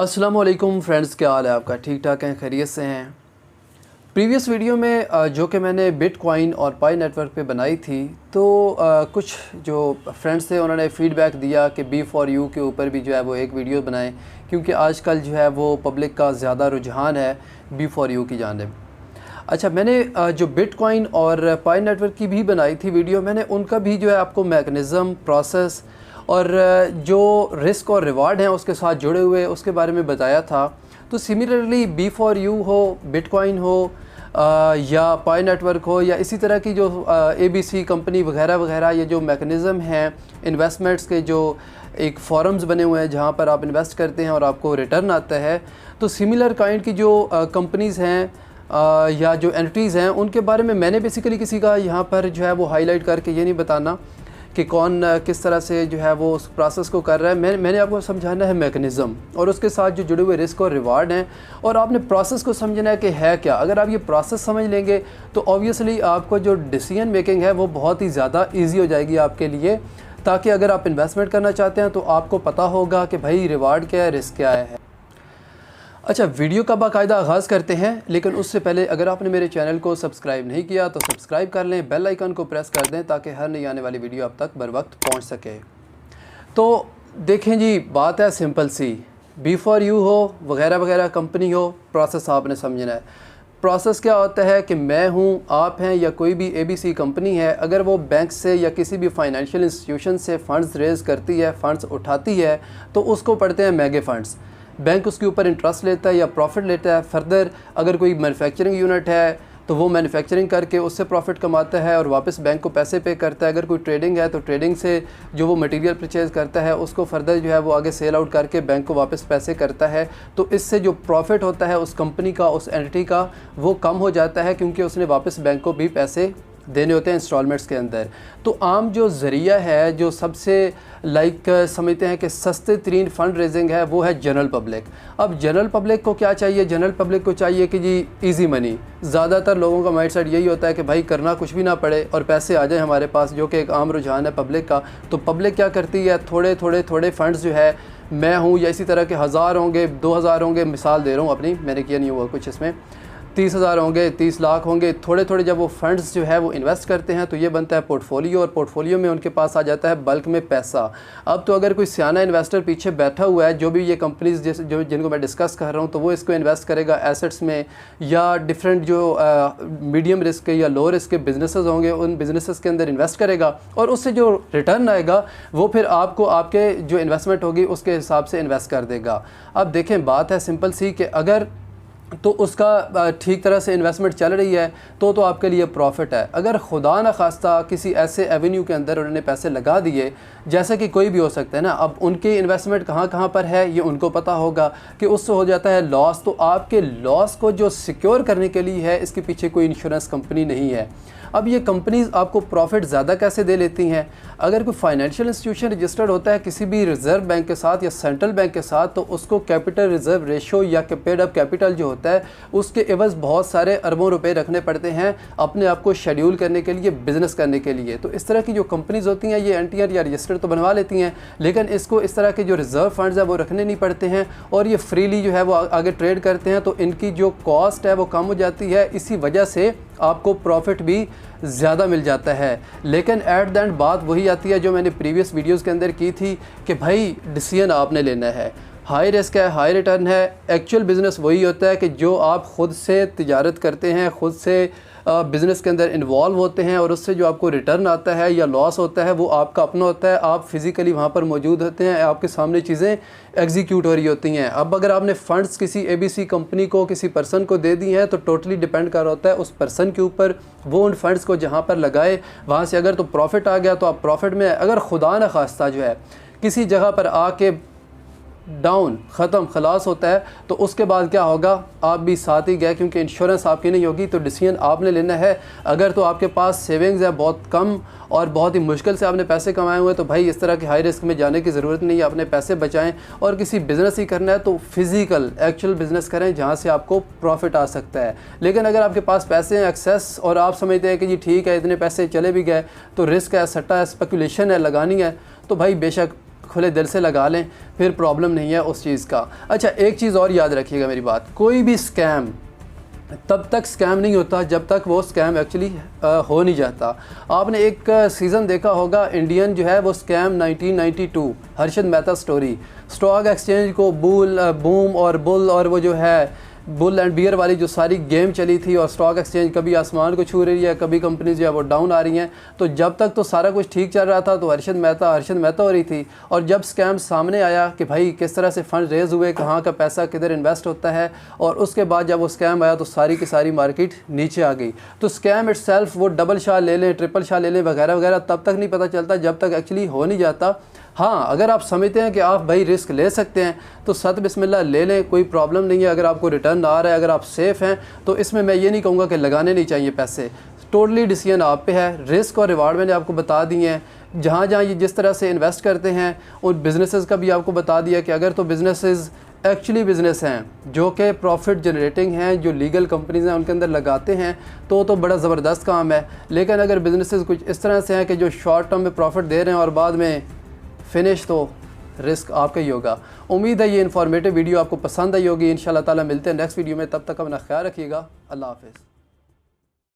अस्सलाम वालेकुम फ्रेंड्स, क्या हाल है आपका? ठीक ठाक हैं, खैरियत से हैं। प्रीवियस वीडियो में जो कि मैंने बिटकॉइन और पाई नेटवर्क पे बनाई थी, तो कुछ जो फ्रेंड्स थे उन्होंने फ़ीडबैक दिया कि B4U के ऊपर भी जो है वो एक वीडियो बनाएं, क्योंकि आजकल जो है वो पब्लिक का ज़्यादा रुझान है B4U की जानिब। अच्छा, मैंने जो बिटकॉइन और पाई नेटवर्क की भी बनाई थी वीडियो, मैंने उनका भी जो है आपको मैकेनिज़्म, प्रोसेस और जो रिस्क और रिवार्ड हैं उसके साथ जुड़े हुए उसके बारे में बताया था। तो सिमिलरली B4U हो, बिटकॉइन हो या पाई नेटवर्क हो या इसी तरह की जो ABC कंपनी वगैरह वगैरह, ये जो मैकेनिज़्म हैं इन्वेस्टमेंट्स के, जो एक फॉरम्स बने हुए हैं जहाँ पर आप इन्वेस्ट करते हैं और आपको रिटर्न आता है, तो सिमिलर काइंड की जो कंपनीज़ हैं या जो एंटिटीज़ हैं उनके बारे में मैंने बेसिकली किसी का यहाँ पर जो है वो हाईलाइट करके ये नहीं बताना कि कौन किस तरह से जो है वो उस प्रोसेस को कर रहा है। मैंने आपको समझाना है मैकेनिज़्म और उसके साथ जो जुड़े हुए रिस्क और रिवार्ड हैं, और आपने प्रोसेस को समझना है कि है क्या। अगर आप ये प्रोसेस समझ लेंगे तो ऑब्वियसली आपको जो डिसीजन मेकिंग है वो बहुत ही ज़्यादा ईजी हो जाएगी आपके लिए, ताकि अगर आप इन्वेस्टमेंट करना चाहते हैं तो आपको पता होगा कि भाई रिवार्ड क्या है, रिस्क क्या है। अच्छा, वीडियो का बाकायदा आगाज़ करते हैं, लेकिन उससे पहले अगर आपने मेरे चैनल को सब्सक्राइब नहीं किया तो सब्सक्राइब कर लें, बेल आइकन को प्रेस कर दें ताकि हर नई आने वाली वीडियो आप तक बर वक्त पहुँच सके। तो देखें जी, बात है सिंपल सी, B4U हो वगैरह वगैरह कंपनी हो, प्रोसेस आपने समझना है। प्रोसेस क्या होता है कि मैं हूँ, आप हैं या कोई भी ABC कंपनी है, अगर वो बैंक से या किसी भी फाइनेंशियल इंस्टीट्यूशन से फ़ंड्स रेज़ करती है, फ़ंड्स उठाती है, तो उसको पढ़ते हैं मेगे फ़ंड्स। बैंक उसके ऊपर इंटरेस्ट लेता है या प्रॉफिट लेता है। फर्दर अगर कोई मैन्युफैक्चरिंग यूनिट है तो वो मैन्युफैक्चरिंग करके उससे प्रॉफिट कमाता है और वापस बैंक को पैसे पे करता है। अगर कोई ट्रेडिंग है तो ट्रेडिंग से जो वो मटेरियल परचेज़ करता है उसको फर्दर जो है वो आगे सेल आउट करके बैंक को वापस पैसे करता है। तो इससे जो प्रॉफिट होता है उस कंपनी का, उस एंटिटी का, वो कम हो जाता है, क्योंकि उसने वापस बैंक को भी पैसे देने होते हैं इंस्टॉलमेंट्स के अंदर। तो आम जो ज़रिया है, जो सबसे समझते हैं कि सस्ते तरीन फ़ंड रेजिंग है, वो है जनरल पब्लिक। अब जनरल पब्लिक को क्या चाहिए? जनरल पब्लिक को चाहिए कि जी इजी मनी। ज़्यादातर लोगों का माइंडसेट यही होता है कि भाई करना कुछ भी ना पड़े और पैसे आ जाए हमारे पास, जो कि एक आम रुझान है पब्लिक का। तो पब्लिक क्या करती है, थोड़े थोड़े थोड़े फ़ंड्स जो है, मैं हूँ या इसी तरह के 1000 होंगे, 2000 होंगे, मिसाल दे रहा हूँ अपनी, मैंने किया नहीं हुआ कुछ, इसमें 30,000 होंगे, 30 लाख होंगे, थोड़े थोड़े जब वो फंड्स जो है वो इन्वेस्ट करते हैं तो ये बनता है पोर्टफोलियो, और पोर्टफोलियो में उनके पास आ जाता है बल्क में पैसा। अब तो अगर कोई सियाना इन्वेस्टर पीछे बैठा हुआ है, जो भी ये कंपनीज जो जिनको मैं डिस्कस कर रहा हूँ, तो वो इसको इन्वेस्ट करेगा एसेट्स में या डिफरेंट जो मीडियम रिस्क के या लो रिस्क के बिजनेसेस होंगे, उन बिजनेसेस के अंदर इन्वेस्ट करेगा और उससे जो रिटर्न आएगा वो फिर आपको आपके जो इन्वेस्टमेंट होगी उसके हिसाब से इन्वेस्ट कर देगा। अब देखें, बात है सिंपल सी कि अगर तो उसका ठीक तरह से इन्वेस्टमेंट चल रही है तो आपके लिए प्रॉफिट है। अगर खुदा न खास्ता किसी ऐसे एवेन्यू के अंदर उन्होंने पैसे लगा दिए, जैसे कि कोई भी हो सकता है ना, अब उनके इन्वेस्टमेंट कहाँ कहाँ पर है ये उनको पता होगा कि उससे हो जाता है लॉस, तो आपके लॉस को जो सिक्योर करने के लिए है, इसके पीछे कोई इंश्योरेंस कंपनी नहीं है। अब ये कंपनीज़ आपको प्रॉफिट ज़्यादा कैसे दे लेती हैं? अगर कोई फाइनेंशियल इंस्टीट्यूशन रजिस्टर्ड होता है किसी भी रिज़र्व बैंक के साथ या सेंट्रल बैंक के साथ, तो उसको कैपिटल रिज़र्व रेशो या पेड अप कैपिटल जो होता है उसके एवज़ बहुत सारे अरबों रुपए रखने पड़ते हैं अपने आप को शेड्यूल करने के लिए, बिज़नेस करने के लिए। तो इस तरह की जो कंपनीज़ होती हैं ये एनटीआर या रजिस्टर्ड तो बनवा लेती हैं, लेकिन इसको इस तरह के जो रिज़र्व फंड्स है वो रखने नहीं पड़ते हैं और ये फ्रीली जो है वो आगे ट्रेड करते हैं, तो इनकी जो कॉस्ट है वो कम हो जाती है। इसी वजह से आपको प्रॉफिट भी ज़्यादा मिल जाता है। लेकिन एट द एंड बात वही आती है जो मैंने प्रीवियस वीडियोस के अंदर की थी कि भाई डिसीजन आपने लेना है। हाई रिस्क है, हाई रिटर्न है। एक्चुअल बिज़नेस वही होता है कि जो आप ख़ुद से तिजारत करते हैं, ख़ुद से बिज़नेस के अंदर इन्वॉल्व होते हैं और उससे जो आपको रिटर्न आता है या लॉस होता है वो आपका अपना होता है। आप फिज़िकली वहाँ पर मौजूद होते हैं, आपके सामने चीज़ें एग्जीक्यूट हो रही होती हैं। अब अगर आपने फ़ंड्स किसी ABC कंपनी को, किसी पर्सन को दे दी हैं, तो टोटली डिपेंड कर होता है उस पर्सन के ऊपर। वो उन फंड्स को जहाँ पर लगाए, वहाँ से अगर तो प्रॉफिट आ गया तो आप प्रॉफिट में। अगर खुदा न खास्ता जो है किसी जगह पर आके डाउन ख़त्म खलास होता है, तो उसके बाद क्या होगा? आप भी साथ ही गए, क्योंकि इंश्योरेंस आपकी नहीं होगी। तो डिसीजन आपने लेना है। अगर तो आपके पास सेविंग्स है बहुत कम और बहुत ही मुश्किल से आपने पैसे कमाए हुए, तो भाई इस तरह के हाई रिस्क में जाने की ज़रूरत नहीं है। अपने पैसे बचाएं और किसी बिज़नेस ही करना है तो फिज़िकल एक्चुअल बिज़नेस करें जहाँ से आपको प्रॉफिट आ सकता है। लेकिन अगर आपके पास पैसे हैं एक्सेस और आप समझते हैं कि जी ठीक है इतने पैसे चले भी गए तो रिस्क है, सट्टा है, स्पेकुलेशन है, लगानी है, तो भाई बेशक खुले दिल से लगा लें, फिर प्रॉब्लम नहीं है उस चीज़ का। अच्छा, एक चीज़ और याद रखिएगा मेरी बात, कोई भी स्कैम तब तक स्कैम नहीं होता जब तक वो स्कैम एक्चुअली हो नहीं जाता। आपने एक सीज़न देखा होगा इंडियन जो है वो scam 1992, Harshad Mehta story, stock exchange को बूम और बुल और वो जो है बुल एंड बियर वाली जो सारी गेम चली थी, और स्टॉक एक्सचेंज कभी आसमान को छू रही है, कभी कंपनी जो है वो डाउन आ रही हैं। तो जब तक तो सारा कुछ ठीक चल रहा था तो हर्षद मेहता हो रही थी, और जब स्कैम सामने आया कि भाई किस तरह से फ़ंड रेज़ हुए, कहाँ का पैसा किधर इन्वेस्ट होता है, और उसके बाद जब वो स्कैम आया तो सारी की सारी मार्केट नीचे आ गई। तो स्कैम इटसेल्फ वो डबल शाह ले लें, ट्रिपल शाह ले लें वगैरह वगैरह, तब तक नहीं पता चलता जब तक एक्चुअली हो नहीं जाता। हाँ, अगर आप समझते हैं कि आप भाई रिस्क ले सकते हैं तो सत बिस्मिल्लाह ले लें, कोई प्रॉब्लम नहीं है। अगर आपको रिटर्न आ रहा है, अगर आप सेफ़ हैं, तो इसमें मैं ये नहीं कहूँगा कि लगाने नहीं चाहिए पैसे। टोटली डिसीजन आप पे है। रिस्क और रिवार्ड मैंने आपको बता दिए हैं। जहाँ जहाँ ये जिस तरह से इन्वेस्ट करते हैं, और बिज़नेसेस का भी आपको बता दिया कि अगर तो बिज़नेसेस एक्चुअली बिज़नेस हैं जो कि प्रॉफिट जनरेटिंग हैं, जो लीगल कंपनीज़ हैं उनके अंदर लगाते हैं, तो बड़ा ज़बरदस्त काम है। लेकिन अगर बिज़नेसेस कुछ इस तरह से हैं कि जो शॉर्ट टर्म में प्रॉफिट दे रहे हैं और बाद में फिनिश, तो रिस्क आपका ही होगा। उम्मीद है ये इन्फॉर्मेटिव वीडियो आपको पसंद आई होगी। इंशाल्लाह ताला मिलते हैं नेक्स्ट वीडियो में, तब तक अपना ख्याल रखिएगा। अल्लाह हाफ़िज़।